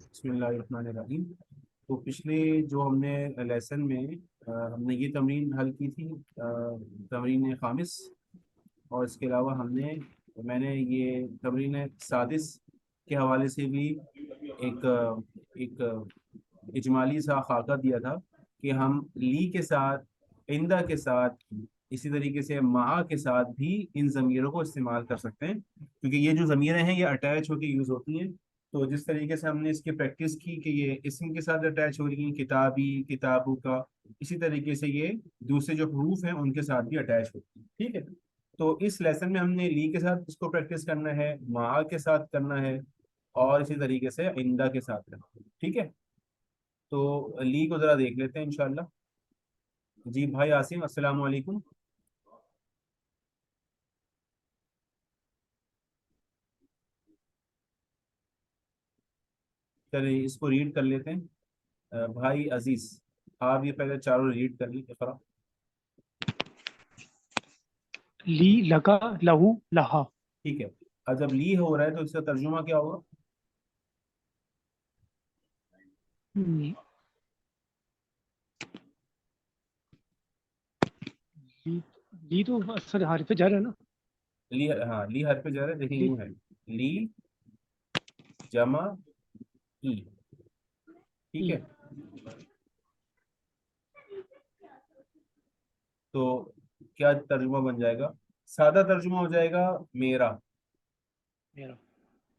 बिस्मिल्लाहिर्रहमानिर्रहीम। तो पिछले जो हमने लेसन में हमने ये तमरीन हल की थी, तमरीन खामिस। और इसके अलावा मैंने ये तमरीन सादिस के हवाले से भी एक इजमाली सा खाका दिया था कि हम ली के साथ, इंदा के साथ, इसी तरीके से मा के साथ भी इन ज़मीरों को इस्तेमाल कर सकते हैं, क्योंकि ये जो ज़मीरें हैं ये अटैच होकर यूज़ होती हैं। तो जिस तरीके से हमने इसकी प्रैक्टिस की कि ये इसम के साथ अटैच हो रही हैं, किताबी, किताबों का, इसी तरीके से ये दूसरे जो हरूफ हैं उनके साथ भी अटैच होती है। ठीक है। तो इस लेसन में हमने ली के साथ इसको प्रैक्टिस करना है, मा के साथ करना है, और इसी तरीके से इंदा के साथ करना है। ठीक है। तो ली को जरा देख लेते हैं इंशाल्लाह। जी भाई आसिम, अस्सलाम वालेकुम। चलिए इसको रीड कर लेते हैं। भाई अजीज, आप ये पहले चारों रीड कर लीजिए इकरा। ली, लगा, लहू, लहा। ठीक है। अब जब ली हो रहा है तो इसका तर्जुमा क्या होगा? ली, ली तो सर हारिफ जर है ना। ली, हाँ, ली हर पे जरा देखिए ली, यूं है। ली जमा ई। ठीक ई, है। तो क्या तर्जुमा बन जाएगा? सादा तर्जुमा हो जाएगा मेरा। मेरा।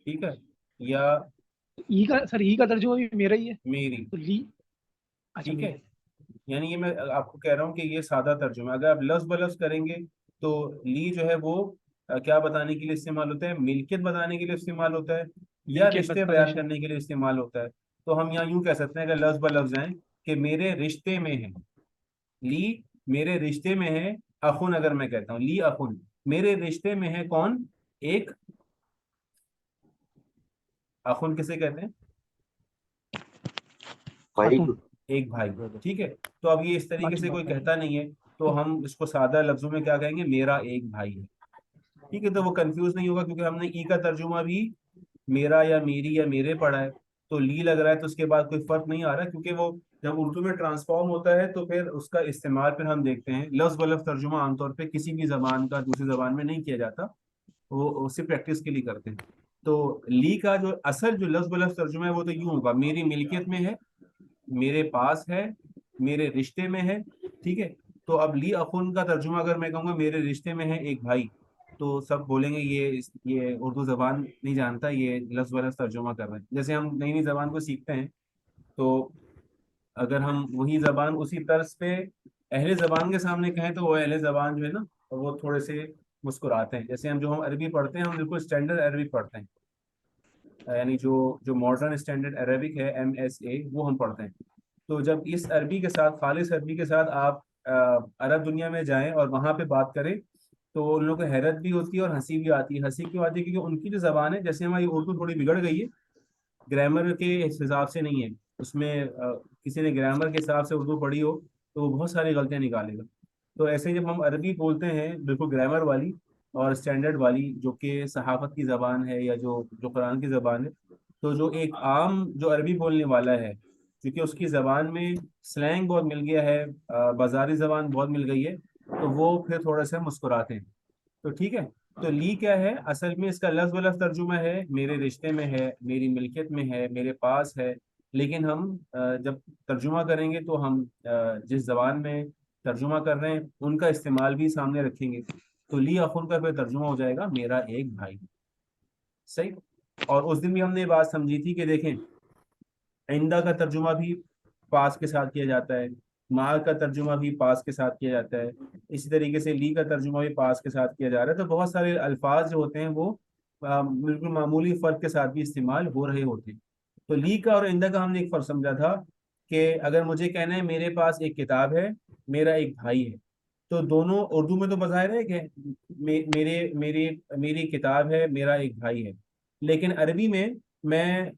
ठीक है। या ई का सर, ई का तर्जुमा भी मेरा ही है। मेरी। तो ली। अच्छा, ठीक है। मेरे। यानी ये मैं आपको कह रहा हूँ कि ये सादा तर्जुमा है। अगर आप लफ्ज बलफ्ज करेंगे तो ली जो है वो क्या बताने के लिए इस्तेमाल होता है? मिल्कियत बताने के लिए इस्तेमाल होता है, या मिल्कियत रिश्ते बयान पोजेशन। करने के लिए इस्तेमाल होता है। तो हम यहाँ यूं कह सकते हैं, अगर लफ्ज बलफ्ज हैं कि मेरे रिश्ते में है। ली मेरे रिश्ते में है। अखुन अगर मैं कहता हूँ ली अखुन, मेरे रिश्ते में है कौन? एक। अखुन किसे कहते हैं? भाई। खातून। एक भाई। ठीक है। तो अब ये इस तरीके बाकी से कोई बात है। कहता नहीं है, तो हम इसको सादा लफ्जों में क्या कहेंगे? मेरा एक भाई है। ठीक है। तो वो कंफ्यूज नहीं होगा, क्योंकि हमने ई का तर्जुमा भी मेरा या मेरी या मेरे पढ़ा है। तो ली लग रहा है तो उसके बाद कोई फर्क नहीं आ रहा, क्योंकि वो जब उर्दू में ट्रांसफॉर्म होता है तो फिर उसका इस्तेमाल फिर हम देखते हैं। लफ्ज ब लफ्ज तर्जुमा आमतौर पे किसी भी जबान का दूसरी जबान में नहीं किया जाता, वो उसे प्रैक्टिस के लिए करते हैं। तो ली का जो असल जो लफ्ज ब लफ्ज तर्जुमा है वो तो यूं होगा, मेरी मिल्कियत में है, मेरे पास है, मेरे रिश्ते में है। ठीक है। तो अब ली अखुन का तर्जुमा अगर मैं कहूँगा मेरे रिश्ते में है एक भाई, तो सब बोलेंगे ये उर्दू जबान नहीं जानता, ये लफ्ज ब लफ्ज तर्जुमा कर रहे हैं। जैसे हम नई नई जबान को सीखते हैं, तो अगर हम वही जबान उसी तर्ज पे अहले जबान के सामने कहें तो वो अहले जबान जो है ना, वो थोड़े से मुस्कुराते हैं। जैसे हम अरबी पढ़ते हैं, हम बिल्कुल स्टैंडर्ड अरबी पढ़ते हैं, यानी जो जो मॉडर्न स्टैंडर्ड अरबिक है, MSA, वो हम पढ़ते हैं। तो जब इस अरबी के साथ, खालिस अरबी के साथ आप अरब दुनिया में जाएं और वहाँ पे बात करें, तो उन लोगों को हैरत भी होती है और हंसी भी आती है। हंसी क्यों आती है? क्योंकि उनकी जो जबान है, जैसे हमारी उर्दू थोड़ी बिगड़ गई है, ग्रामर के हिसाब से नहीं है उसमें। किसी ने ग्रामर के हिसाब से उर्दू पढ़ी हो तो वो बहुत सारी गलतियां निकालेगा। तो ऐसे ही जब हम अरबी बोलते हैं बिल्कुल ग्रामर वाली और स्टैंडर्ड वाली, जो कि सहाफत की ज़बान है या जो जो कुरान की ज़बान है, तो जो एक आम जो अरबी बोलने वाला है, क्योंकि उसकी ज़बान में स्लैंग बहुत मिल गया है, बाजारी ज़बान बहुत मिल गई है, तो वो फिर थोड़ा सा मुस्कुराते हैं। तो ठीक है। तो ली क्या है असल में? इसका लफ्ज ब लफ्ज तर्जुमा है मेरे रिश्ते में है, मेरी मिल्कियत में है, मेरे पास है। लेकिन हम जब तर्जुमा करेंगे तो हम जिस जबान में तर्जुमा कर रहे हैं उनका इस्तेमाल भी सामने रखेंगे। तो ली अखुन का फिर तर्जुमा हो जाएगा मेरा एक भाई। सही। और उस दिन भी हमने ये बात समझी थी कि देखें, आइंदा का तर्जुमा भी पास के साथ किया जाता है, मार का तर्जुमा भी पास के साथ किया जाता है, इसी तरीके से ली का तर्जुमा भी पास के साथ किया जा रहा है। तो बहुत सारे अल्फाज जो होते हैं वो बिल्कुल मामूली फ़र्क के साथ भी इस्तेमाल हो रहे होते हैं। तो ली का और आइंदा का हमने एक फ़र्क समझा था कि अगर मुझे कहना है मेरे पास एक किताब है, मेरा एक भाई है, तो दोनों उर्दू में तो बज़ाहिर है कि मेरे मेरी मेरी किताब है, मेरा एक भाई है। लेकिन अरबी में मैं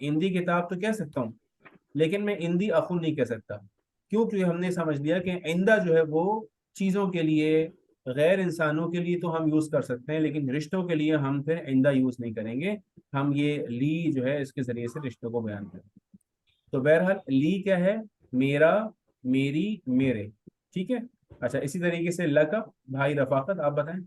हिंदी किताब तो कह सकता हूँ, लेकिन मैं इंदी अखुन नहीं कह सकता। क्यों? क्योंकि हमने समझ लिया कि इंदा जो है वो चीज़ों के लिए, गैर इंसानों के लिए तो हम यूज कर सकते हैं, लेकिन रिश्तों के लिए हम फिर इंदा यूज नहीं करेंगे। हम ये ली जो है इसके जरिए से रिश्तों को बयान करेंगे। तो बहरहाल ली क्या है? मेरा, मेरी, मेरे। ठीक है। अच्छा, इसी तरीके से ल का, भाई रफाकत, आप बताएं।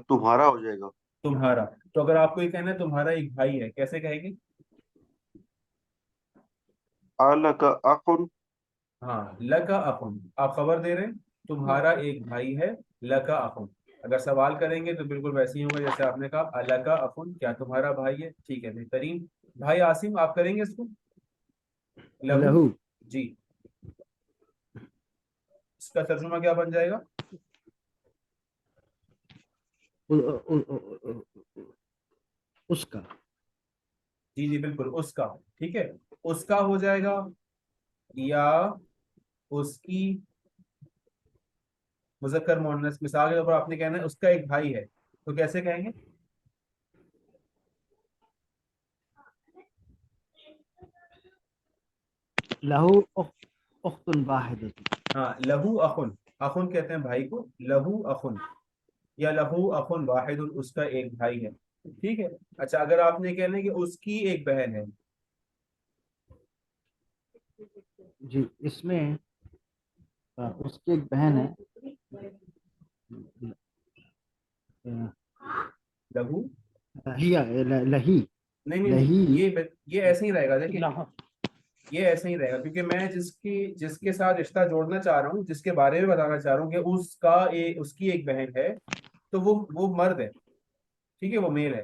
तुम्हारा हो जाएगा। तुम्हारा। तो अगर आपको ये कहना है तुम्हारा एक भाई है, कैसे कहेंगे? आला का अकुन। हाँ, ल का अखुन, आप खबर दे रहे हैं तुम्हारा एक भाई है। ल का अखुन। अगर सवाल करेंगे तो बिल्कुल वैसे ही होगा जैसे आपने कहा, अल का अखुन, क्या तुम्हारा भाई है? ठीक है, बेहतरीन। भाई आसिम, आप करेंगे इसको? लहू। लहू। जी। इसका तर्जुमा क्या बन जाएगा? उ, उ, उ, उ, उ, उसका। जी जी बिल्कुल, उसका। ठीक है। उसका हो जाएगा, या उसकी, मुजक्कर मुअन्नस। मिसाल के तौर पर आपने कहना है उसका एक भाई है, तो कैसे कहेंगे? लहू उख्तुन वाहिदतुन। हाँ, लहू अखुन। अखुन कहते हैं भाई को, लहू अखुन, या लहू अखुन वाहिदुन, उसका एक भाई है। ठीक है। अच्छा, अगर आपने कहना है कि उसकी एक बहन है। जी, इसमें उसकी एक बहन है। लहू, लहिया लही। नहीं नहीं नहीं, लही। ये ऐसे ही रहेगा, देखिए। लहा। ये ऐसे ही रहेगा, क्योंकि मैं जिसके साथ रिश्ता जोड़ना चाह रहा हूँ, जिसके बारे में बताना चाह रहा हूँ कि उसकी एक बहन है, तो वो मर्द है। ठीक है, वो मेल है।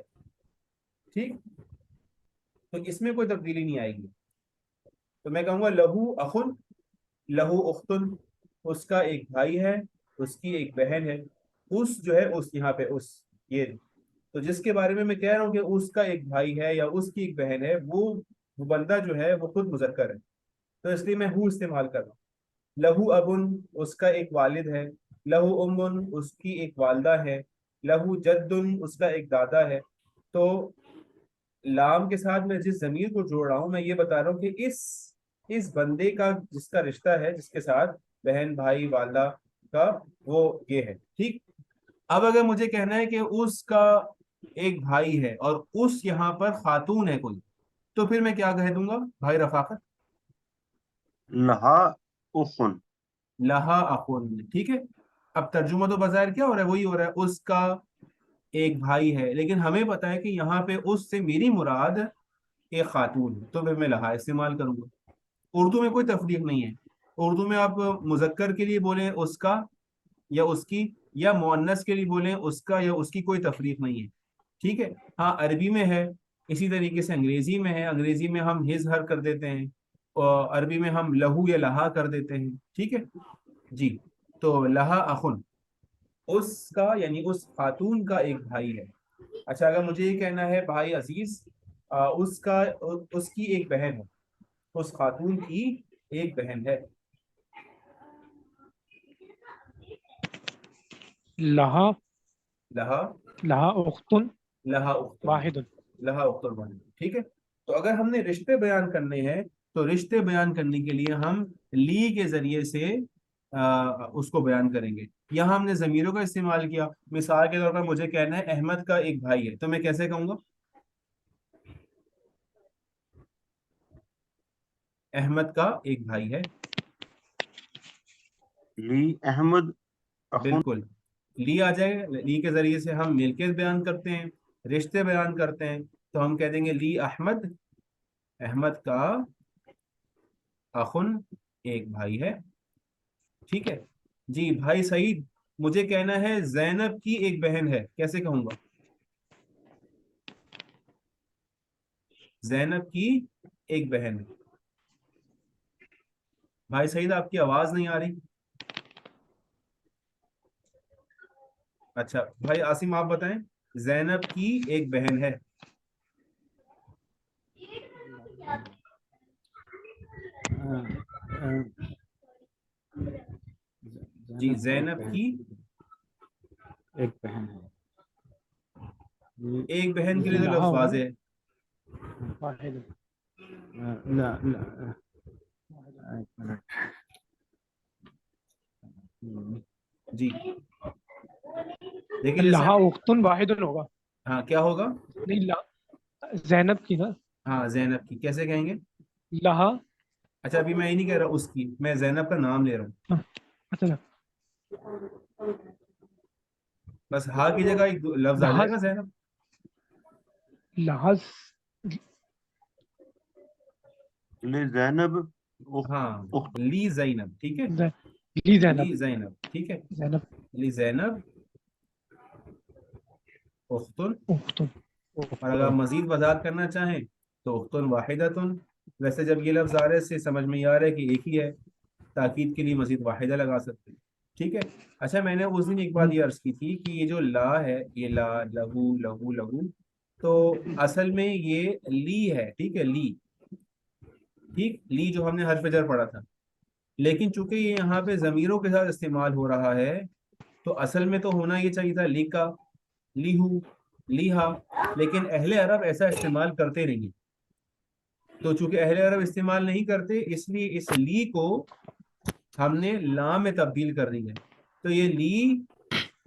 ठीक। तो इसमें कोई तब्दीली नहीं आएगी। तो मैं कहूंगा लहू अखुन, लहू उख्तुन, उसका एक भाई है, उसकी एक बहन है। उस जो है, उस यहाँ पे उस, ये, तो जिसके बारे में मैं कह रहा हूँ कि उसका एक भाई है या उसकी एक बहन है, वो बंदा जो है वो खुद मुजक्कर है। तो इसलिए मैं हूँ इस्तेमाल कर रहा हूँ। लहू अबुन, उसका एक वालिद है। लहू उम्मुन, उसकी एक वालदा है। लहू जद्दुन, उसका एक दादा है। तो लाम के साथ मैं जिस जमीर को जोड़ रहा हूँ, मैं ये बता रहा हूँ कि इस बंदे का जिसका रिश्ता है, जिसके साथ बहन भाई वालदा का, वो ये है। ठीक। अब अगर मुझे कहना है कि उसका एक भाई है और उस यहाँ पर खातून है कोई, तो फिर मैं क्या कह दूंगा भाई रफाकत? लहा उखुन। लहा अखुन। ठीक है। अब तर्जुमा तो बाजार क्या हो रहा है, वही हो रहा है, उसका एक भाई है, लेकिन हमें पता है कि यहाँ पे उससे मेरी मुराद एक खातून है, तो फिर मैं लहा इस्तेमाल करूंगा। उर्दू में कोई तफरीक नहीं है। उर्दू में आप मुजक्कर के लिए बोलें उसका या उसकी, या मुअन्नस के लिए बोलें उसका या उसकी, कोई तफरीक नहीं है। ठीक है। हाँ, अरबी में है, इसी तरीके से अंग्रेजी में है। अंग्रेजी में हम हिज हर कर देते हैं, और अरबी में हम लहू या लहा कर देते हैं। ठीक है। जी। तो लहा अखुन, उसका यानी उस खातून का एक भाई है। अच्छा, अगर मुझे ये कहना है भाई अजीज, उसकी एक बहन है, उस खातून की एक बहन है। लहा। लहा, लहा उख्तुन लहा उख्तुन, वाहिदुन। लहा उख्तुन वाहिद। ठीक है। तो अगर हमने रिश्ते बयान करने हैं, तो रिश्ते बयान करने के लिए हम ली के जरिए से उसको बयान करेंगे। यहाँ हमने जमीरों का इस्तेमाल किया। मिसाल के तौर पर मुझे कहना है अहमद का एक भाई है, तो मैं कैसे कहूंगा? अहमद का एक भाई है। ली अहमद अखुन। बिल्कुल। ली आ जाएगा, ली के जरिए से हम मिल्कियत बयान करते हैं, रिश्ते बयान करते हैं। तो हम कह देंगे ली अहमद, अहमद का अखुन, एक भाई है। ठीक है। जी भाई सईद, मुझे कहना है जैनब की एक बहन है, कैसे कहूंगा? जैनब की एक बहन है। भाई सईद, आपकी आवाज नहीं आ रही। अच्छा, भाई आसिम आप बताएं, जैनब की एक बहन है। जी, जैनब की एक जैनब बहन। की एक बहन है। एक बहन के लिए तो लहा लफ्ज होगा ना, वाज़ेह है। वाहिदुन। एक मिनट। जी देखिए, जैसे लहा उख्तुन वाहिदुन होगा। हाँ क्या होगा? नहीं ला, जैनब की ना। हाँ जैनब की कैसे कहेंगे? लहा। अच्छा अभी मैं ये नहीं कह रहा उसकी, मैं जैनब का नाम ले रहा हूँ। हाँ, अच्छा। बस हा की जगह एक लफ्ज आ लहा, जाएगा जैनब। लहा। ले जैनब हाँ उख्त ली जैनब, ठीक है। ली जैनब। ली जैनब, ठीक है। जैनब ली जैनब उख्तुन। उख्तुन। और अगर आप मजीद वजाहत करना चाहें तो उख्तुन वाहिदतुन। वैसे जब ये लफ्ज आ रहे हैं, इससे समझ में ये आ रहा है कि एक ही है, ताकीद के लिए मजीद वाहिदा लगा सकते हैं, ठीक है। अच्छा मैंने उस दिन एक बात ये अर्ज की थी कि ये जो ला है, ये ला, लहू लहू लहू, तो असल में ये ली है, ठीक है, ली, ठीक, ली जो हमने हर्फ जर पढ़ा था। लेकिन चूंकि ये यहाँ पे जमीरों के साथ इस्तेमाल हो रहा है, तो असल में तो होना ये चाहिए था लिका, लीहू, लीहा। लेकिन अहले अरब ऐसा इस्तेमाल करते नहीं, तो चूंकि अहले अरब इस्तेमाल नहीं करते, इसलिए इस ली को हमने ला में तब्दील कर दिया है। तो ये ली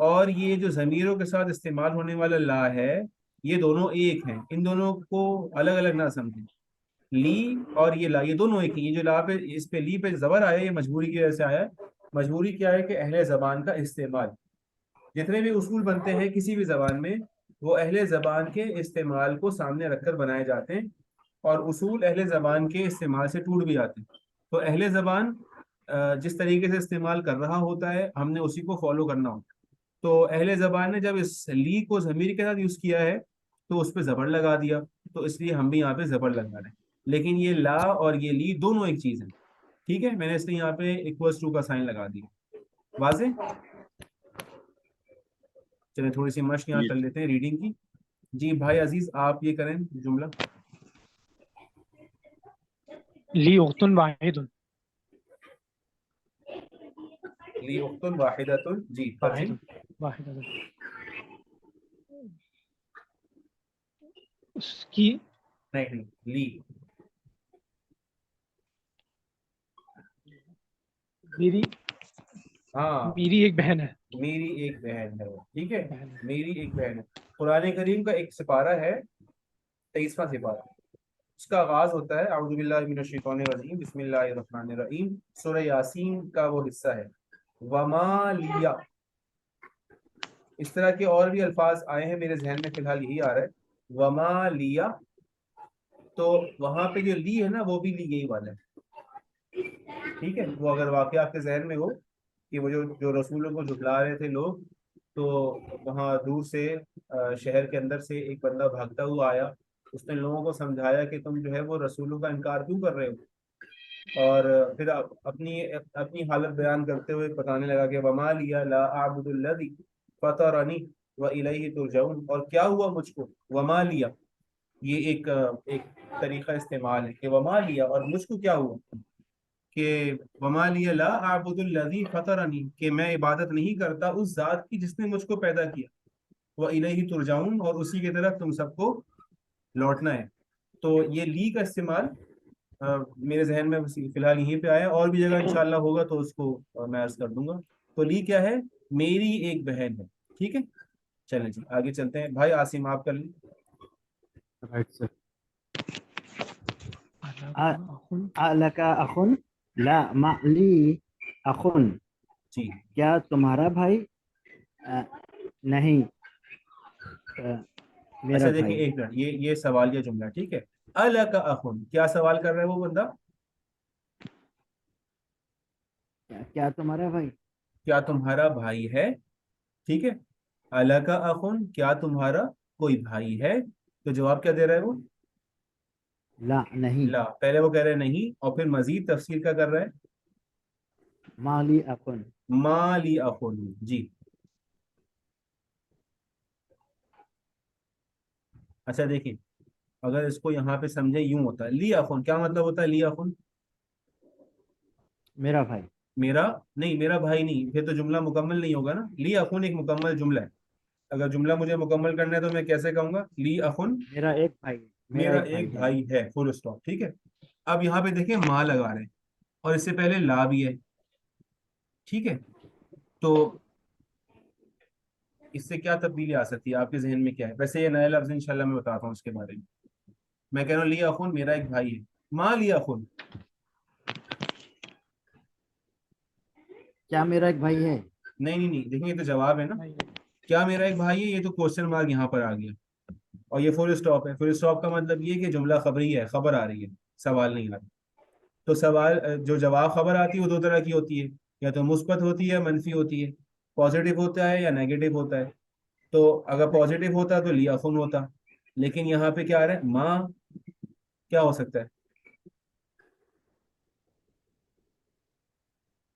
और ये जो जमीरों के साथ इस्तेमाल होने वाला ला है, ये दोनों एक हैं, इन दोनों को अलग अलग ना समझें। ली और ये ला, ये दोनों एक ही। ये जो ला पे, इस पे ली पे जबर आया, ये मजबूरी की वजह से आया है। मजबूरी क्या है कि अहले जबान का इस्तेमाल, जितने भी उसूल बनते हैं किसी भी जबान में, वो अहले जबान के इस्तेमाल को सामने रखकर बनाए जाते हैं, और उसूल अहले जबान के इस्तेमाल से टूट भी जाते हैं। तो अहले जबान जिस तरीके से इस्तेमाल कर रहा होता है, हमने उसी को फॉलो करना होता है। तो अहले जबान ने जब इस ली को जमीर के साथ यूज किया है, तो उस पर जबर लगा दिया, तो इसलिए हम भी यहाँ पे जबर लगा रहे हैं। लेकिन ये ला और ये ली दोनों एक चीज है, ठीक है। मैंने इसलिए यहाँ पे इक्वल्स टू का साइन लगा दिया। वाजे? चलिए थोड़ी सी मश्क यहाँ कर लेते हैं रीडिंग की। जी भाई अजीज आप ये करें जुमला। ली उख्तुन वाहिदुन। ली उख्तुन वाहिदतुन, जी वाहिदुन तर्जीम। वाहिदुन। उसकी नहीं नहीं, ली। मेरी हाँ मेरी एक बहन है। मेरी एक बहन है, ठीक है। बहन है। मेरी एक बहन है। कुरान करीम का एक सिपारा है, 23वां सिपारा। उसका आगाज होता है अऊज़ु बिल्लाहि मिनश शैतानिर रजीम, बिस्मिल्लाहिर रहमानिर रहीम। सूरह यासीन का वो हिस्सा है। वमा लिया, इस तरह के और भी अल्फाज आए हैं, मेरे जहन में फिलहाल यही आ रहा है, वमा लिया। तो वहां पे जो ली है ना, वो भी ली यही वाला है, ठीक है। वो अगर वाकई आपके जहन में हो कि वो जो जो रसूलों को झुठला रहे थे लोग, तो वहाँ दूर से शहर के अंदर से एक बंदा भागता हुआ आया, उसने लोगों को समझाया कि तुम जो है वो रसूलों का इनकार क्यों कर रहे हो। और फिर अपनी अपनी हालत बयान करते हुए बताने लगा कि वमा लिया ला आबुदुल्लज़ी फतरनी व इलैहि तुरजऊन। और क्या हुआ मुझको, वमा लिया, ये एक तरीका इस्तेमाल है कि वमा लिया और मुझको क्या हुआ, कि वमा लिया ला आबुदुल्लज़ी फतरनी, कि मैं इबादत नहीं करता उस जात की जिसने मुझको पैदा किया, व इलैहि तुरजऊन, और उसी की तरफ तुम सबको लौटना है। तो ये ली का इस्तेमाल मेरे जहन में फिलहाल यहीं पे आया, और भी जगह इंशाल्लाह होगा तो उसको मैं अर्ज कर दूंगा। तो ली क्या है? मेरी एक बहन है, ठीक है। चलें जी आगे चलते हैं। भाई आसिम आप कर ली। Right sir. अलका अखुन, ला माली अखुन, जी क्या तुम्हारा भाई? अ, नहीं, मेरा अच्छा देखिए भाई। एक मिनट, ये सवालिया जुमला, ठीक है। अला का अखुन, क्या सवाल कर रहा है वो बंदा? क्या तुम्हारा भाई? क्या तुम्हारा भाई है, ठीक है। अला का अखुन, क्या तुम्हारा कोई भाई है? तो जवाब क्या दे रहा है वो? ला नहीं, ला। पहले वो कह रहे हैं नहीं, और फिर मजीद तफसील क्या कर रहा है? माली अखुन। माली अखुन, जी। अच्छा देखिए, अगर इसको यहाँ पे समझे, यूं होता है ली अखुन, क्या मतलब होता है ली अखुन? मेरा भाई। मेरा, नहीं मेरा भाई नहीं, फिर तो जुमला मुकम्मल नहीं होगा ना। ली अखुन एक मुकम्मल जुमला है। अगर जुमला मुझे मुकम्मल करना है तो मैं कैसे कहूंगा? ली अखुन, मेरा एक भाई। मेरा मेरा एक भाई एक है। भाई है, फुल स्टॉप, ठीक है। अब यहाँ पे देखिए माँ लगा रहे हैं, और इससे पहले ला भी है, ठीक है। तो इससे क्या तब्दीली आ सकती है, आपके जहन में क्या है? वैसे ये नया लफ्ज इंशाल्लाह मैं बताता हूँ उसके बारे में। मैं कह रहा हूँ लिया अखुन, मेरा एक भाई है। माँ लिया अखुन, क्या मेरा एक भाई है? नहीं नहीं नहीं, देखिए ये तो जवाब है ना। नहीं नहीं। क्या मेरा एक भाई है, ये तो क्वेश्चन मार्क यहाँ पर आ गया, और ये फुल स्टॉप है। फुल स्टॉप का मतलब ये कि जुमला खबरी है, खबर आ रही है, सवाल नहीं आ रहा। तो सवाल जो जवाब खबर आती है वो दो तरह की होती है, या तो मुस्बत होती है या मनफी होती है, पॉजिटिव होता है या नेगेटिव होता है। तो अगर पॉजिटिव होता तो लिया खुन होता, लेकिन यहाँ पे क्या आ रहा है, माँ, क्या हो सकता है?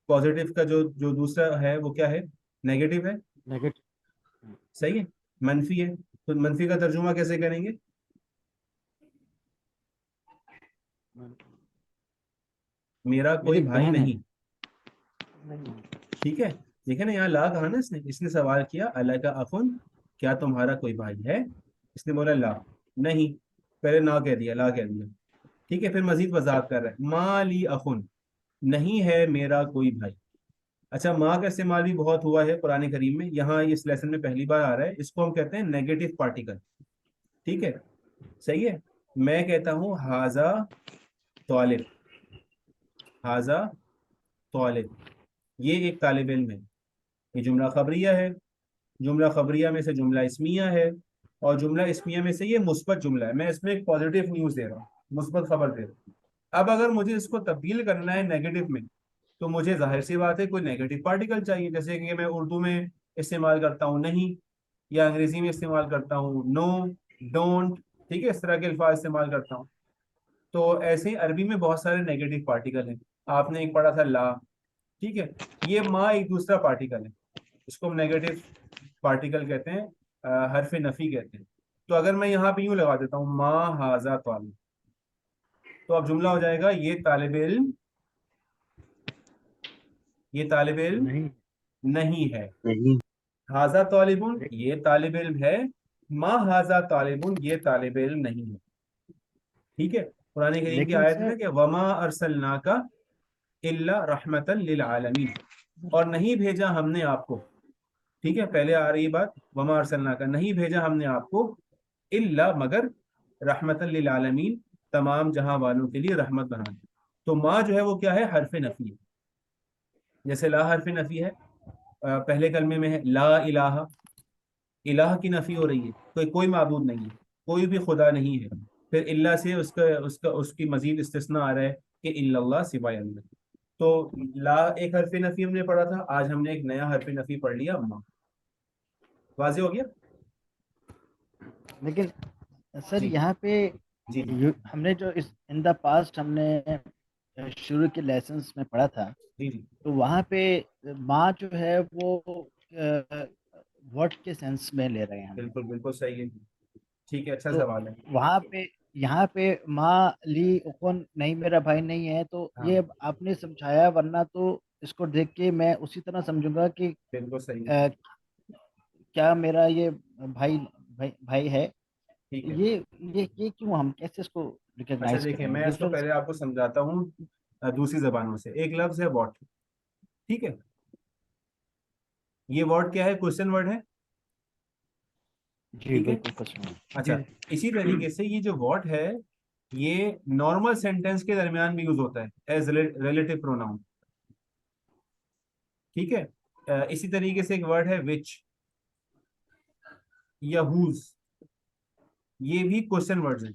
पॉजिटिव का जो जो दूसरा है वो क्या है, नेगेटिव है, नेगेटिव। सही है, मनफी है। तो मनफी का तर्जुमा कैसे करेंगे? मेरा कोई मेरी भाई बहन है। नहीं। ठीक है, देखे ना यहाँ ला कहा ना, इसने इसने सवाल किया अला का अखुन, क्या तुम्हारा कोई भाई है? इसने बोला ला, नहीं, पहले ना कह दिया, ला कह दिया। ठीक है, फिर मजीद वजाहत कर रहा है, मा ली अखुन, नहीं है मेरा कोई भाई। अच्छा, माँ का इस्तेमाल भी बहुत हुआ है कुरान करीम में, यहाँ इस लेसन में पहली बार आ रहा है। इसको हम कहते हैं नेगेटिव पार्टिकल। ठीक है, सही है। मैं कहता हूँ हाजा तालिब, हाजा तालिब, ये एक तालिब इल्म है। ये जुमला खबरिया है, जुमला खबरिया में से जुमला इस्मिया है, और जुमला इस्मिया में से ये मुस्बत जुमला है। मैं इसमें एक पॉजिटिव न्यूज़ दे रहा हूँ, मुस्बत खबर दे रहा हूँ। अब अगर मुझे इसको तब्दील करना है नेगेटिव में, तो मुझे जाहिर सी बात है कोई नेगेटिव पार्टिकल चाहिए। जैसे कि मैं उर्दू में इस्तेमाल करता हूँ नहीं, या अंग्रेजी में इस्तेमाल करता हूँ नो, डोंट, ठीक है, इस तरह के अल्फाज इस्तेमाल करता हूँ। तो ऐसे ही अरबी में बहुत सारे नेगेटिव पार्टिकल हैं। आपने एक पढ़ा था ला, ठीक है, ये माँ एक दूसरा पार्टिकल है, इसको हम नेगेटिव पार्टिकल कहते हैं, हरफ नफी कहते हैं। तो अगर मैं यहाँ पे यूं लगा देता हूँ माँ हाजा तालिब, तो अब जुमला हो जाएगा ये तालिब इल्म, ये तालिब इल्म नहीं। नहीं है। नहीं। हाजा तालिबुन, एक- ये तालिब इल्म है। माँ हाजा तालिबुन, ये तालिब इल्म नहीं है। ठीक है, कुरान करीम की लेकिन आयत है ना सर, कि वमा अरसलनाका इल्ला रहमतन लिल आलमीन, और नहीं भेजा हमने आपको। ठीक है, पहले आ रही बात, वमा अरसलनाका, नहीं भेजा हमने आपको, इल्ला मगर, रहमतन लिल आलमीन, तमाम जहां वालों के लिए रहमत बना दी। तो माँ जो है वो क्या है, हरफ नफी है। जैसे ला हरफ नफी है, पहले कलमे में है ला इलाहा, इलाह की नफी हो रही है, कोई कोई माबूद नहीं है, कोई भी खुदा नहीं है। फिर इल्ला से उसका उसका उसकी मजीद इस्तिस्ना आ रहा है कि इल्लल्लाह, सिवाय अल्लाह। तो ला एक हरफ नफी हमने पढ़ा था, आज हमने एक नया हरफ नफी पढ़ लिया, माँ। वाज़ेह हो गया? लेकिन सर जी यहाँ पे जी जी हमने जो इस इन द पास्ट हमने शुरू के लेसन्स में पढ़ा था, जी जी, तो वहाँ पे माँ जो है वो व्हाट के सेंस में ले रहे हैं हम लोग। बिल्कुल बिल्कुल सही है। ठीक है, अच्छा तो सवाल है। वहाँ पे, यहाँ पे माँ ली उखुन, नहीं मेरा भाई नहीं है, तो हाँ, ये आपने समझाया, वरना तो इसको देख के मैं उसी तरह समझूंगा कि बिल्कुल सही है। अ, क्या मेरा ये भाई भाई है। ठीक है, ये क्यों, हम कैसे इसको अच्छा रिकॉग्नाइज देखिए, करेंगे मैं इसको डिफरेंस? पहले आपको समझाता हूँ दूसरी जबानों से। एक लफ्ज है वॉट, ठीक है, ये वर्ड क्या है, क्वेश्चन वर्ड है। जी ठीक है, बिल्कुल पसंद। अच्छा, इसी तरीके से ये जो वॉट है, ये नॉर्मल सेंटेंस के दरमियान भी यूज होता है एज रिलेटिव प्रोनाउन। ठीक है, इसी तरीके से एक वर्ड है विच या हुज, ये भी क्वेश्चन वर्ड्स हैं।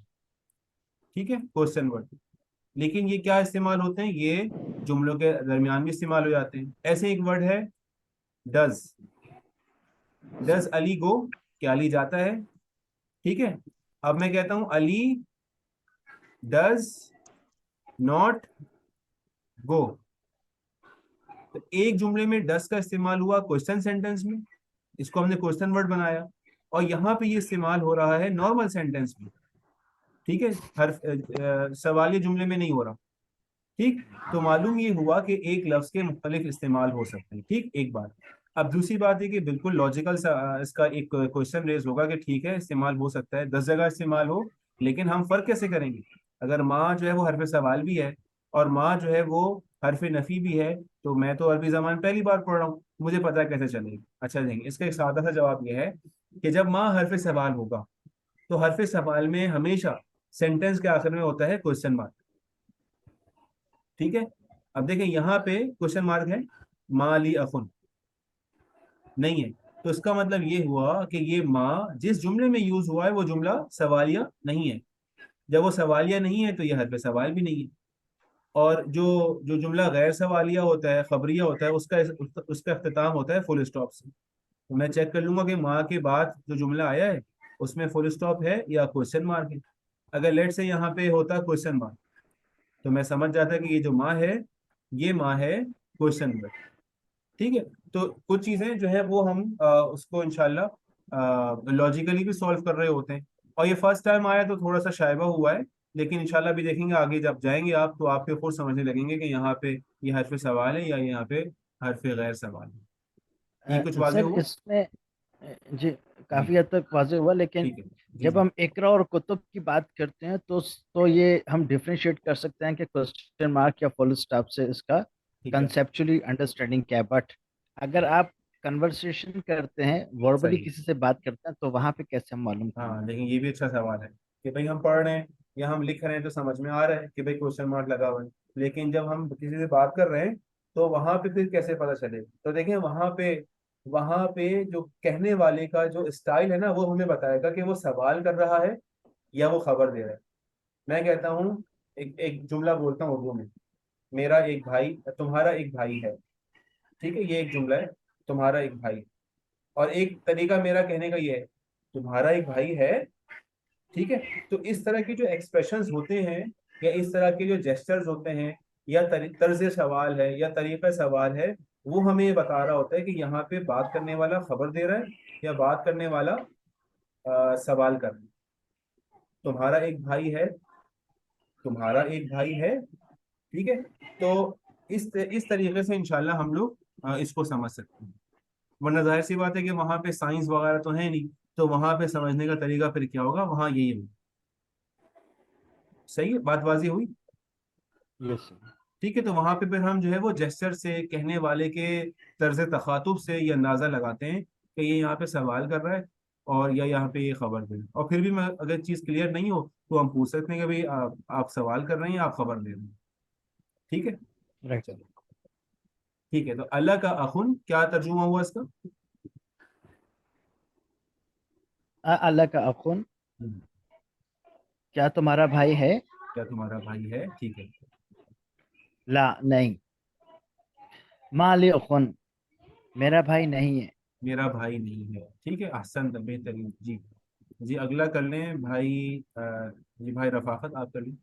ठीक है, क्वेश्चन वर्ड, लेकिन ये क्या इस्तेमाल होते हैं, ये जुमलों के दरमियान भी इस्तेमाल हो जाते हैं। ऐसे एक वर्ड है डज, डज अली गो, क्या अली जाता है? ठीक है, अब मैं कहता हूं अली डज नॉट गो, तो एक जुमले में डज का इस्तेमाल हुआ क्वेश्चन सेंटेंस में, इसको हमने क्वेश्चन वर्ड बनाया, और यहाँ पे ये इस्तेमाल हो रहा है नॉर्मल सेंटेंस में। ठीक है, हर सवालिया जुमले में नहीं हो रहा। ठीक, तो मालूम ये हुआ कि एक लफ्ज के मुख्तलिफ इस्तेमाल हो सकते हैं। ठीक, एक बात। अब दूसरी बात है कि बिल्कुल लॉजिकल इसका एक क्वेश्चन रेज होगा कि ठीक है, इस्तेमाल हो सकता है, 10 जगह इस्तेमाल हो, लेकिन हम फर्क कैसे करेंगे? अगर माँ जो है वो हरफ सवाल भी है, और माँ जो है वो हरफ नफी भी है, तो मैं तो अरबी ज़बान पहली बार पढ़ रहा हूँ, मुझे पता है कैसे चलेगी। अच्छा देखेंगे, इसका एक सादा सा जवाब यह है कि जब माँ हरफ सवाल होगा तो हरफ सवाल में हमेशा सेंटेंस के आखिर में होता है क्वेश्चन मार्क। ठीक है, अब देखें यहाँ पे क्वेश्चन मार्क है, माली अखुन नहीं है, तो इसका मतलब ये हुआ कि ये माँ जिस जुमले में यूज हुआ है वो जुमला सवालिया नहीं है। जब वो सवालिया नहीं है तो ये हरफ सवाल भी नहीं है। और जो जो जुमला गैर सवालिया होता है, खबरिया होता है, उसका अख्तिताम होता है फुल स्टॉप से। तो मैं चेक कर लूंगा कि माँ के बाद जो जुमला आया है उसमें फुल स्टॉप है या क्वेश्चन मार्क है। अगर लेट से यहाँ पे होता क्वेश्चन मार्क तो मैं समझ जाता कि ये जो माँ है ये माँ है क्वेश्चन मार्क। ठीक है, तो कुछ चीजें जो है वो हम उसको इंशाल्लाह लॉजिकली भी सॉल्व कर रहे होते हैं। और ये फर्स्ट टाइम आया तो थोड़ा सा शाइबा हुआ है, लेकिन इंशाल्लाह भी देखेंगे आगे जब जाएंगे आप तो आपके खुद समझने लगेंगे कि यहाँ पे ये हरफ सवाल है या यहाँ पे हरफ गैर सवाल है। ये कुछ वाजे सर हुआ? इसमें जी जी काफी हद तक वाज़ेह हुआ, लेकिन ठीक है। जी जब जी हम इकरा और कुतुब की बात करते हैं तो ये हम डिफरेंशिएट कर सकते हैं कि क्वेश्चन मार्क या फुल स्टॉप से इसका ठीक है। कंसेप्चुअली अंडरस्टैंडिंग क्या है। बट अगर आप कन्वर्सेशन करते हैं, वर्बली सही। किसी से बात करते हैं, तो वहां पे कैसे हम मालूम करेंगे? हाँ लेकिन ये भी अच्छा सवाल है कि भाई हम पढ़ रहे हैं या हम लिख रहे हैं तो समझ में आ रहा है कि भाई क्वेश्चन मार्क लगा हुआ है, लेकिन जब हम किसी से बात कर रहे हैं तो वहां पे फिर कैसे पता चलेगा? तो देखें वहां पे जो कहने वाले का जो स्टाइल है ना वो हमें बताएगा कि वो सवाल कर रहा है या वो खबर दे रहा है। मैं कहता हूँ, एक एक जुमला बोलता हूँ उर्दू में, मेरा एक भाई, तुम्हारा एक भाई है। ठीक है, ये एक जुमला है, तुम्हारा एक भाई। और एक तरीका मेरा कहने का ये है, तुम्हारा एक भाई है। ठीक है, तो इस तरह के जो एक्सप्रेशंस होते हैं या इस तरह के जो जेस्चर्स होते हैं या तर्ज सवाल है या तरीका सवाल है, वो हमें ये बता रहा होता है कि यहाँ पे बात करने वाला खबर दे रहा है या बात करने वाला सवाल कर रहा है। तुम्हारा एक भाई है, तुम्हारा एक भाई है। ठीक है, तो इस तरीके से इंशाल्लाह हम लोग इसको समझ सकते हैं। वरना जाहिर सी बात है कि वहां पे साइंस वगैरह तो है नहीं, तो वहां पे समझने का तरीका फिर क्या होगा, वहां यही होगा। सही है, बात वाजी हुई? Yes sir. ठीक है, तो वहां पे फिर हम जो है वो जेस्चर से, कहने वाले के तर्ज तखातुब से ये अंदाजा लगाते हैं कि ये यहाँ पे सवाल कर रहा है और या यहाँ पे ये खबर दे रहा है। और फिर भी मैं अगर चीज़ क्लियर नहीं हो तो हम पूछ सकते हैं कि भाई आप सवाल कर रहे हैं या आप खबर दे रहे हैं। ठीक है, राइट। चलो। ठीक है, तो अल्लाह का अखुन क्या तर्जुमा हुआ इसका? अल्लाह का अखुन, हम्म, क्या तुम्हारा भाई है? क्या तुम्हारा भाई है? ठीक है। ला नहीं। माली अखुन, मेरा भाई नहीं है। मेरा भाई नहीं है। ठीक है, अहसन, बेहतरीन जी। जी अगला कर लें भाई, जी भाई रफाकत आप कर लें।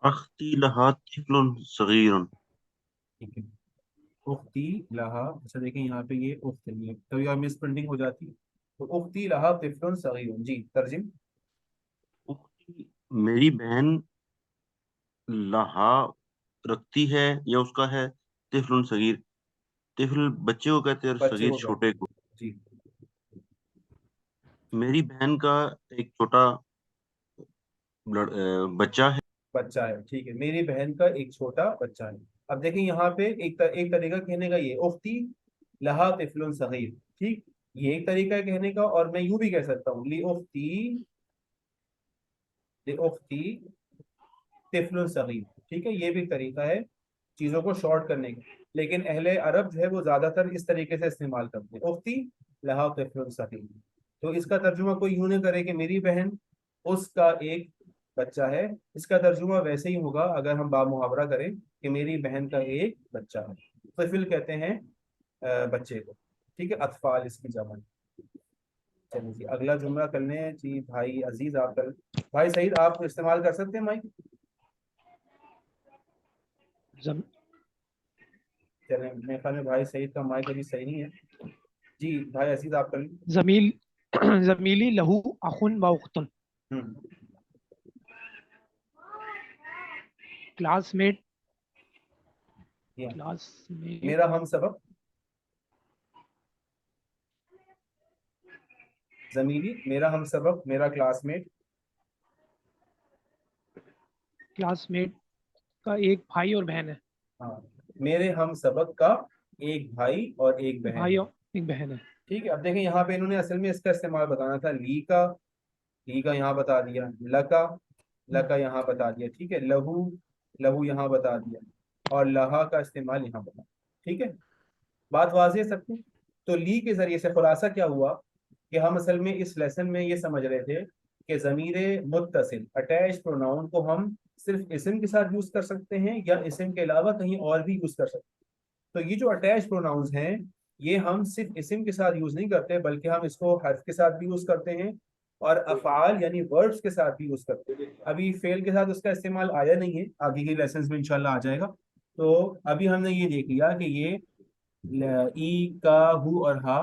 अख्ती लहा तिफलुन सगीरुन। ठीक है, उख्ती लहा, अच्छा देखें यहाँ पे ये उख्त नहीं है, कभी और मिस प्रिंटिंग हो जाती है। तो उख्ती लहा तिफलुन सगीरुन, जी तर्जिम। उख्ती मेरी बहन लहा रखती है या उसका है, तिफलुन सगीर। तिफल बच्चे को कहते हैं और बच्चे सगीर को कहते छोटे हैं। को। जी। मेरी बहन का एक छोटा बच्चा है। बच्चा है, ठीक है, मेरी बहन का एक छोटा बच्चा है। अब देखिए यहाँ पे एक तरीका कहने का ये उख्ती लहा तिफलुन सगीर। ठीक, ये एक तरीका है कहने का, और मैं यूं भी कह सकता हूँ ली उख्ती तिफलुन सगीर। ठीक है, ये भी एक तरीका है चीजों को शॉर्ट करने का। लेकिन अहले अरब जो है वो ज्यादातर इस तरीके से इस्तेमाल करते हैं, उख्ती लहा तिफलुन सगीर। तो इसका तर्जुमा कोई यूं ना करे कि मेरी बहन उसका एक बच्चा है। इसका तर्जुमा वैसे ही होगा अगर हम बामुहावरा करें कि मेरी बहन का एक बच्चा है। तिफल कहते हैं बच्चे को। ठीक है, अतफाल इसकी जमा। चलिए जी अगला जुमला कर लें जी, भाई अजीज आप कर। भाई सईद आप इस्तेमाल कर सकते हैं माइक। जम, चलें, मेरे ख्याल में भाई सईद का माइक अभी सही नहीं है। जी भाई अजीज आप कर लें। जमील जमीली लहू अखुन व उख्तुन। हम्म, क्लासमेट या क्लासमेट मेरा हम सबक, जमीली मेरा हम सबक, मेरा क्लासमेट। क्लासमेट का एक भाई और बहन है। हाँ, मेरे हम सबक का एक भाई और एक बहन भाई है। और एक बहन है। ठीक है, अब देखें यहाँ पे इन्होंने असल में इसका इस्तेमाल बताना था, ली का यहाँ बता दिया, लका यहाँ बता दिया, ठीक है, लहू लहू यहाँ बता दिया, और लहा का इस्तेमाल यहाँ बता। ठीक है, बात वाज़ेह है सबकी। तो ली के जरिए से खुलासा क्या हुआ कि हम असल में इस लेसन में ये समझ रहे थे कि ज़मीर मुत्तसिल अटैच प्रोनाउन को हम सिर्फ इस्म के साथ यूज कर सकते हैं या इस्म के अलावा कहीं और भी यूज कर सकते हैं। तो ये जो अटैच प्रोनाउंस हैं, ये हम सिर्फ इस्म के साथ यूज नहीं करते, बल्कि हम इसको हर्फ के साथ भी यूज करते हैं और अफ़आल यानी वर्ड्स के साथ भी यूज करते हैं। अभी फेल के साथ उसका इस्तेमाल आया नहीं है, आगे के लेसन में इंशाल्लाह आ जाएगा। तो अभी हमने ये देख लिया कि ये ई का हु और हा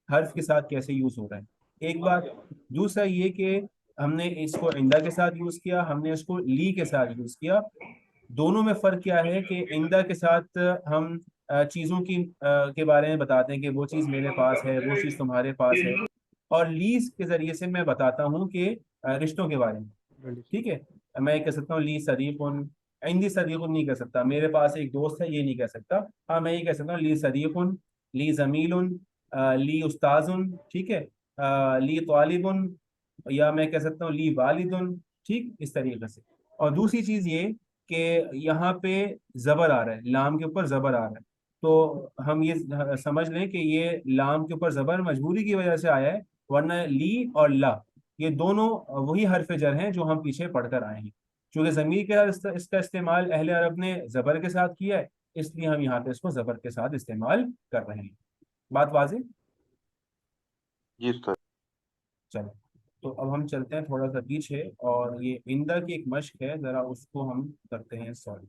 हर्फ के साथ कैसे यूज हो रहा है, एक बात। दूसरा ये कि हमने इसको इंदा के साथ यूज किया, हमने इसको ली के साथ यूज किया। दोनों में फर्क क्या है कि इंदा के साथ हम चीजों की के बारे में बताते हैं कि वो चीज मेरे पास है, वो चीज तुम्हारे पास है, और लीज के जरिए से मैं बताता हूँ कि रिश्तों के बारे में। ठीक है, मैं कह सकता हूँ ली सदीकुन, इंदी सदीकुन नहीं कह सकता, मेरे पास एक दोस्त है ये नहीं कह सकता। हाँ, मैं ये कह सकता हूँ ली सदीकुन, ली जमीलुन, ली उस्ताजुन, ठीक है, ली तालिबुन, या मैं कह सकता हूँ ली वालिदुन। ठीक, इस तरीके से। और दूसरी चीज ये कि यहाँ पे जबर आ रहा है, लाम के ऊपर जबर आ रहा है, तो हम ये समझ लें कि ये लाम के ऊपर जबर मजबूरी की वजह से आया है, वरना ली और ला ये दोनों वही हरफ जर हैं जो हम पीछे पढ़कर आए हैं। चूंकि ज़मीर के साथ इसका इस्तेमाल अहले अरब ने ज़बर के साथ किया है, इसलिए हम यहाँ पे इसको ज़बर के साथ इस्तेमाल कर रहे हैं। बात वाज़ेह? जी उस्ताद। चलो, तो अब हम चलते हैं थोड़ा सा पीछे, और ये इंदा की एक मश्क है, ज़रा उसको हम करते हैं सॉल्व।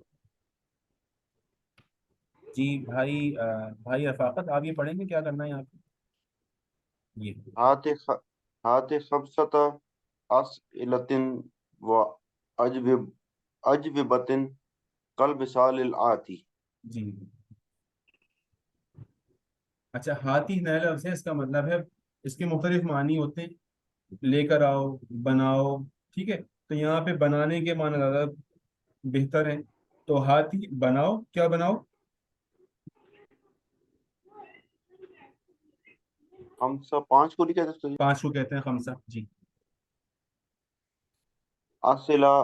जी भाई, भाई रफाकत, आप ये पढ़ेंगे क्या करना है यहाँ पे? ये हाथ हाथ खमसत अस्इलतिन व अजविब अजविबतिन कल मिसाल आती। जी, अच्छा, हाथी नए लफ्ज़ है, इसका मतलब है इसके मुख्तलिफ मानी होते हैं, लेकर आओ, बनाओ। ठीक है, तो यहाँ पे बनाने के माना ज़्यादा बेहतर है। तो हाथी बनाओ, क्या बनाओ? हम सब पांच को लिखा था। पांच को कहते हैं खमसा जी। असिला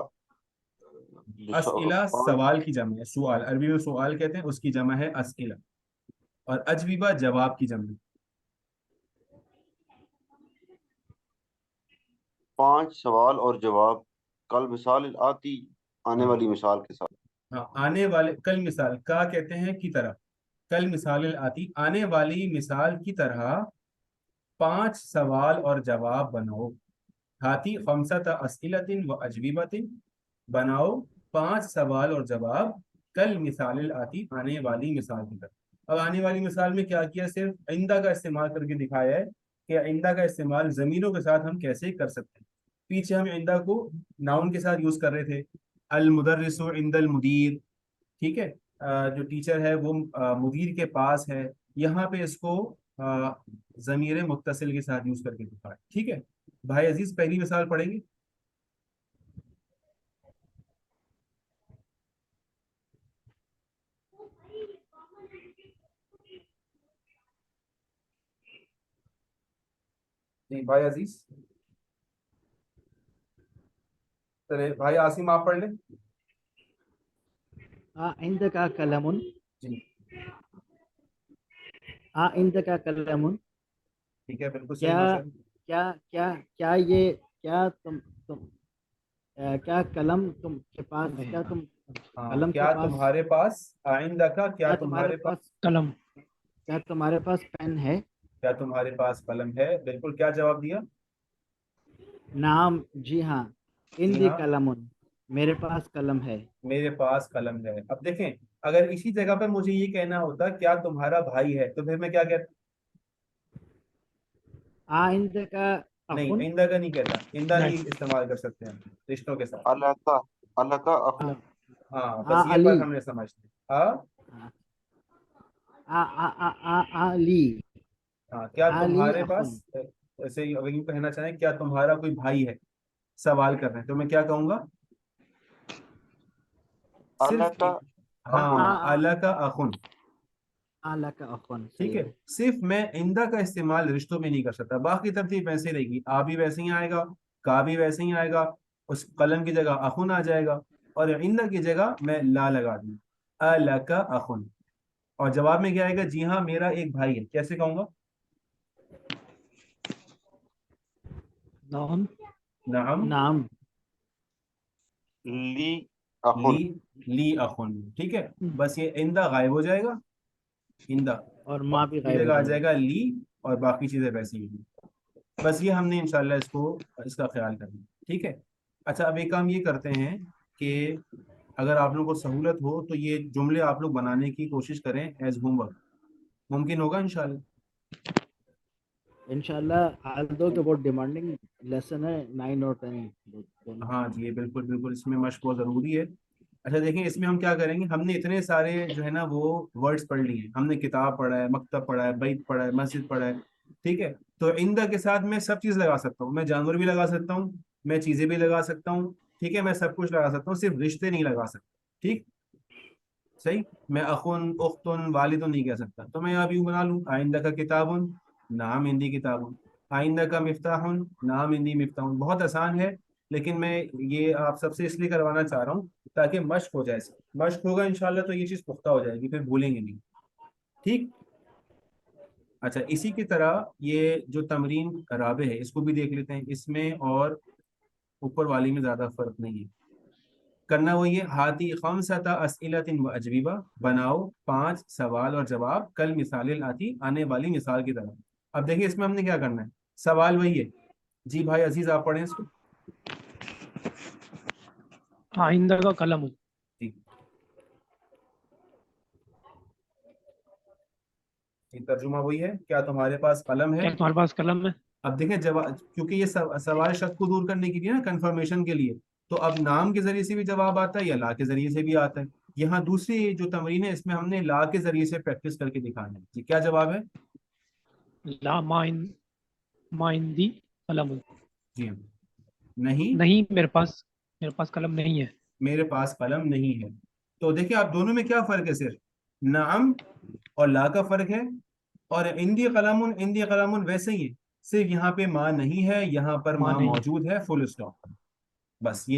अस्इला पांच सवाल की जमा है, सुआल अरबी में सुआल कहते हैं, उसकी जमा है अस्इला। और अजवीबा जवाब की जमा है। पांच सवाल और जवाब कल मिसाल आती आने हाँ वाली मिसाल के साथ। हाँ, आने वाले कल मिसाल का कहते हैं की तरह, कल मिसाल आती आने वाली मिसाल की तरह पांच सवाल और जवाब बनाओ। हाथी खमसत अस्इलतिन व अजवीबतिन, बनाओ पांच सवाल और जवाब कल मिसाल आती आने वाली मिसाल की तरह। अब आने वाली मिसाल में क्या किया, सिर्फ आइंदा का इस्तेमाल करके दिखाया है कि आइंदा का इस्तेमाल जमीनों के साथ हम कैसे कर सकते हैं। पीछे हम आइंदा को नाउन के साथ यूज कर रहे थे, अल मुदर्रिसु इंदल मुदीर। ठीक है, जो टीचर है वो मुदीर के पास है। यहाँ पे इसको जमीर मुत्तसिल के साथ यूज करके दिखाया। ठीक है भाई अजीज, पहली मिसाल पढ़ेंगे। नहीं भाई अजीज, चले भाई आसिम आप पढ़ लें। इंद का कलमुन, जी इंद का कलमुन। ठीक है, बिल्कुल सही क्या रोशन। क्या क्या क्या ये क्या तुम क्या कलम तुम के पास, क्या तुम हाँ, कलम के क्या पास, तुम्हारे पास, आइंदा का क्या क्या तुम्हारे तुम्हारे पास, पास, कलम। क्या तुम्हारे पास पेन है? क्या तुम्हारे पास कलम है, बिल्कुल, क्या जवाब दिया? नाम, जी हाँ। जी इंदी हाँ, कलमुन, मेरे पास कलम है। मेरे पास कलम है। अब देखें, अगर इसी जगह पे मुझे ये कहना होता क्या तुम्हारा भाई है, तो फिर मैं क्या कहता? इंद का नहीं, अखुन। आइंदा का नहीं कहता, आइंदा नहीं नहीं। इस्तेमाल कर सकते हम रिश्तों के साथ। अल्लाह का अल्लाह का आ, अखू। हाँ, बस ये अली। फर्क हमने समझ लिया। हाँ अली। हाँ, क्या अली तुम्हारे अखुन। पास, ऐसे ही अगर यूं कहना चाहें क्या तुम्हारा कोई भाई है, सवाल कर रहे हैं, तो मैं क्या कहूंगा? आला सिर्फ का हाँ, अला का अखुन, आला का अखुन, ठीक सही है। है। सिर्फ मैं इंदा का इस्तेमाल रिश्तों में नहीं कर सकता, बाकी तरतीब वैसे ही रहेगी। आ भी वैसे ही आएगा, का भी वैसे ही आएगा, उस कलम की जगह अखुन आ जाएगा, और इंदा की जगह मैं ला लगा दूँ, अला का अखुन। और जवाब में क्या आएगा? जी हाँ, मेरा एक भाई है। कैसे कहूंगा? नाम, नाम नाम, ली ली, अखुन। ली अखुन, ठीक है। बस ये इंदा गायब हो जाएगा, इंदा, और और माँ भी उसकी गायब हो जगह आ जाएगी। जाएगा ली, और बाकी चीजें वैसी ही हैं। बस ये हमने इंशाल्लाह इसका ख्याल करना है, ठीक है। अच्छा, अब एक काम ये करते हैं कि अगर आप लोगों को सहूलत हो तो ये जुमले आप लोग बनाने की कोशिश करें एज होमवर्क। मुमकिन होगा इंशाल्लाह? इंशाल्लाह, आज दो तो बहुत डिमांडिंग लेसन है, 9 और 10 दोनों। हाँ जी, ये बिल्कुल बिल्कुल, इसमें मशक बहुत ज़रूरी है। अच्छा देखिए, इसमें हम क्या करेंगे, हमने इतने सारे जो है ना वो वर्ड्स पढ़ लिए हैं। हमने किताब पढ़ा है, मकतब पढ़ा है, बैत पढ़ा है, मस्जिद पढ़ा है, ठीक है। तो इंदा के साथ मैं सब चीज़ लगा सकता हूँ, मैं जानवर भी लगा सकता हूँ, मैं चीज़ें भी लगा सकता हूँ, ठीक है, मैं सब कुछ लगा सकता हूँ, सिर्फ रिश्ते नहीं लगा सकता, ठीक, सही। मैं अखुन, उख्तुन, वालिदुन नहीं कह सकता। तो मैं यहाँ भी यूँ बना लूँ, आइंदा का किताबुन, नाम हिंदी किताबुन, आइंदा का मिफ्ताहुन, नाम हिंदी मिफ्ताहुन। बहुत आसान है, लेकिन मैं ये आप सबसे इसलिए करवाना चाह रहा हूँ ताकि मश्क हो जाए। मश्क होगा इंशाल्लाह तो ये चीज़ पुख्ता हो जाएगी, फिर भूलेंगे नहीं, ठीक। अच्छा, इसी की तरह ये जो तमरीन राबे है इसको भी देख लेते हैं। इसमें और ऊपर वाली में ज़्यादा फर्क नहीं है। करना वही है, हाथी खमसता अस्इलतिन व अजवीबा, बनाओ 5 सवाल और जवाब, कल मिसाल आती, आने वाली मिसाल की तरह। अब देखिए इसमें हमने क्या करना है, सवाल वही है। जी भाई अजीज, आप पढ़ें इसको। आइंदा का कलम, जी, ये तर्जुमा वही है, क्या तुम्हारे पास कलम है? क्या तुम्हारे पास कलम है? अब देखें जवाब, क्योंकि ये सवाल शक को दूर करने के लिए ना, कंफर्मेशन के लिए, तो अब नाम के जरिए से भी जवाब आता है या ला के जरिए से भी आता है। यहाँ दूसरी जो तमरीन है इसमें हमने ला के जरिए से प्रैक्टिस करके दिखाना है। जी, क्या जवाब है? ला माइंदी कलम। जी हाँ, नहीं, नहीं, मेरे पास कलम नहीं है। मेरे पास कलम नहीं है। तो देखिए आप दोनों में क्या फर्क है, सिर्फ नाम और ला का फर्क है। और इंदी कलामुन वैसे ही है, सिर्फ यहाँ पे माँ नहीं है, यहाँ पर माँ माँ नहीं है। मौजूद है, फुल स्टॉप। बस ये